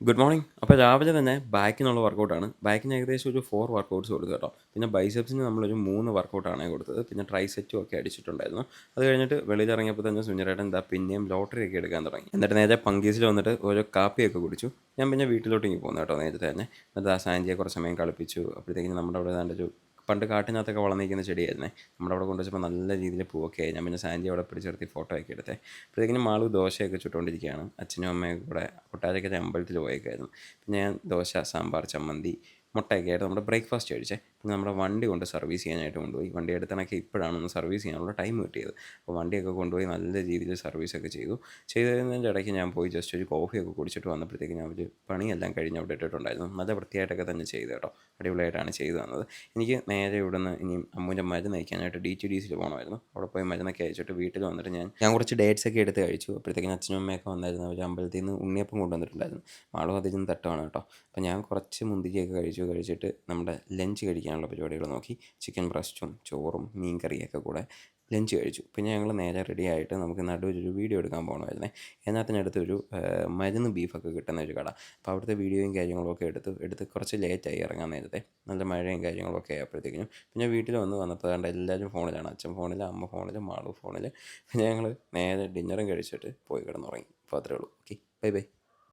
Good morning. അപ്പോൾ രാവിലെ തന്നെ ബാക്കിനുള്ള വർക്കൗട്ടാണ്. ബാക്കിന് ഏകദേശം ഒരു 4 വർക്കൗട്ട്സ് കൊടുത്തു കേട്ടോ. പിന്നെ ബൈസെപ്സിന് നമ്മളൊരു 3 വർക്കൗട്ടാണ് കൊടുത്തത്. പിന്നെ ട്രൈസെറ്റും ഒക്കെ അടിച്ചിട്ടുണ്ടായിരുന്നു. അത് കഴിഞ്ഞിട്ട് വെളിയിലിറങ്ങിയപ്പോൾ തന്നെ സുനിലേട്ടൻ എന്താ പിന്നെയും ലോട്ടറി ഒക്കെ എടുക്കാൻ തുടങ്ങി. എന്നിട്ട് നേരെ പങ്കീസിൽ വന്നിട്ട് ഓരോ കാപ്പിയൊക്കെ കുടിച്ചു. ഞാൻ പിന്നെ വീട്ടിലോട്ട് ഇങ്ങ് പോന്നു കേട്ടോ നേരത്തെ തന്നെ. എന്നിട്ട് ആ സാൻജിയെ കുറച്ച് സമയം കളിപ്പിച്ചു. അപ്പോഴത്തേക്കും നമ്മുടെ അവിടെ ഏതാണ്ടൊരു പണ്ട് കാട്ടിനകത്തൊക്കെ വളർന്നിരിക്കുന്ന ചെടിയായിരുന്നേ. നമ്മുടെ അവിടെ കൊണ്ടുവച്ചപ്പോൾ നല്ല രീതിയിൽ പൂവൊക്കെ ആയി. ഞാൻ പിന്നെ സാൻജി അവിടെ പിടിച്ച് നിർത്തി ഫോട്ടോ ഒക്കെ എടുത്തേ. അപ്പോഴത്തേക്കിനും മാളു ദോശയൊക്കെ ചുട്ടുകൊണ്ടിരിക്കുകയാണ്. അച്ഛനും അമ്മയും കൂടെ കൊട്ടാരക്കര അമ്പലത്തിൽ പോയേക്കായിരുന്നു. പിന്നെ ഞാൻ ദോശ, സാമ്പാർ, ചമ്മന്തി, മുട്ടയൊക്കെ ആയിട്ട് നമ്മുടെ ബ്രേക്ക്ഫാസ്റ്റ് കഴിച്ചേ. പിന്നെ നമ്മുടെ വണ്ടി കൊണ്ട് സർവീസ് ചെയ്യാനായിട്ട് കൊണ്ടുപോയി. വണ്ടി എടുത്തണൊക്കെ ഇപ്പോഴാണ് ഒന്ന് സർവീസ് ചെയ്യാനുള്ള ടൈം കിട്ടിയത്. അപ്പോൾ വണ്ടിയൊക്കെ കൊണ്ടുപോയി നല്ല രീതിയിൽ സർവീസൊക്കെ ചെയ്തു. ചെയ്ത് കഴിഞ്ഞതിൻ്റെ ഇടയ്ക്ക് ഞാൻ പോയി ജസ്റ്റ് ഒരു കോഫിയൊക്കെ കുടിച്ചിട്ട് വന്നപ്പോഴത്തേക്ക് ഞാൻ ഒരു പണിയെല്ലാം കഴിഞ്ഞ് അവിടെ ഇട്ടിട്ടുണ്ടായിരുന്നു. നല്ല വൃത്തിയായിട്ടൊക്കെ തന്നെ ചെയ്തു കേട്ടോ. അടിപൊളിയായിട്ടാണ് ചെയ്തു തന്നത്. എനിക്ക് നേരെ ഇവിടുന്ന് ഇനിയും അമ്മൂൻ്റെ മരുന്ന് അയക്കാനായിട്ട് DTDCയിൽ പോകണമായിരുന്നു. അവിടെ പോയി മരുന്നൊക്കെ അയച്ചിട്ട് വീട്ടിൽ വന്നിട്ട് ഞാൻ കുറച്ച് ഡേറ്റ്സൊക്കെ എടുത്ത് കഴിച്ചു. അപ്പോഴത്തേക്കും അച്ഛനും അമ്മയൊക്കെ വന്നായിരുന്നു. അവർ അമ്പലത്തിൽ നിന്ന് ഉണ്ണിയപ്പം കൊണ്ടുവന്നിട്ടുണ്ടായിരുന്നു. മാളും അതിൽ നിന്ന് തട്ടുവാണ് കേട്ടോ. അപ്പോൾ ഞാൻ കുറച്ച് മുന്തിരിയൊക്കെ കഴിച്ചിട്ട് നമ്മുടെ ലഞ്ച് കഴിക്കാനുള്ള പരിപാടികൾ നോക്കി. ചിക്കൻ ബ്രസ്റ്റും ചോറും മീൻ കറിയൊക്കെ കൂടെ ലഞ്ച് കഴിച്ചു. പിന്നെ ഞങ്ങൾ നേരെ റെഡി ആയിട്ട് നമുക്ക് നടുവിലൊരു വീഡിയോ എടുക്കാൻ പോകണമായിരുന്നേ. അതിനകത്തിനടുത്തൊരു മരുന്ന് ബീഫൊക്കെ കിട്ടുന്ന ഒരു കട. അപ്പോൾ അവിടുത്തെ വീഡിയോയും കാര്യങ്ങളൊക്കെ എടുത്ത് കുറച്ച് ലേറ്റായി ഇറങ്ങാൻ നേരത്തെ. നല്ല മഴയും കാര്യങ്ങളൊക്കെ ആയപ്പോഴത്തേക്കിനും പിന്നെ വീട്ടിൽ വന്നപ്പോൾ കണ്ട എല്ലാവരും ഫോണിലാണ്. അച്ഛൻ ഫോണിൽ, അമ്മ ഫോണിൽ, മാളു ഫോണിൽ. പിന്നെ ഞങ്ങൾ നേരെ ഡിന്നറും കഴിച്ചിട്ട് പോയി കിടന്നുറങ്ങി. അപ്പോൾ അത്രേ ഉള്ളൂ. Okay, bye bye.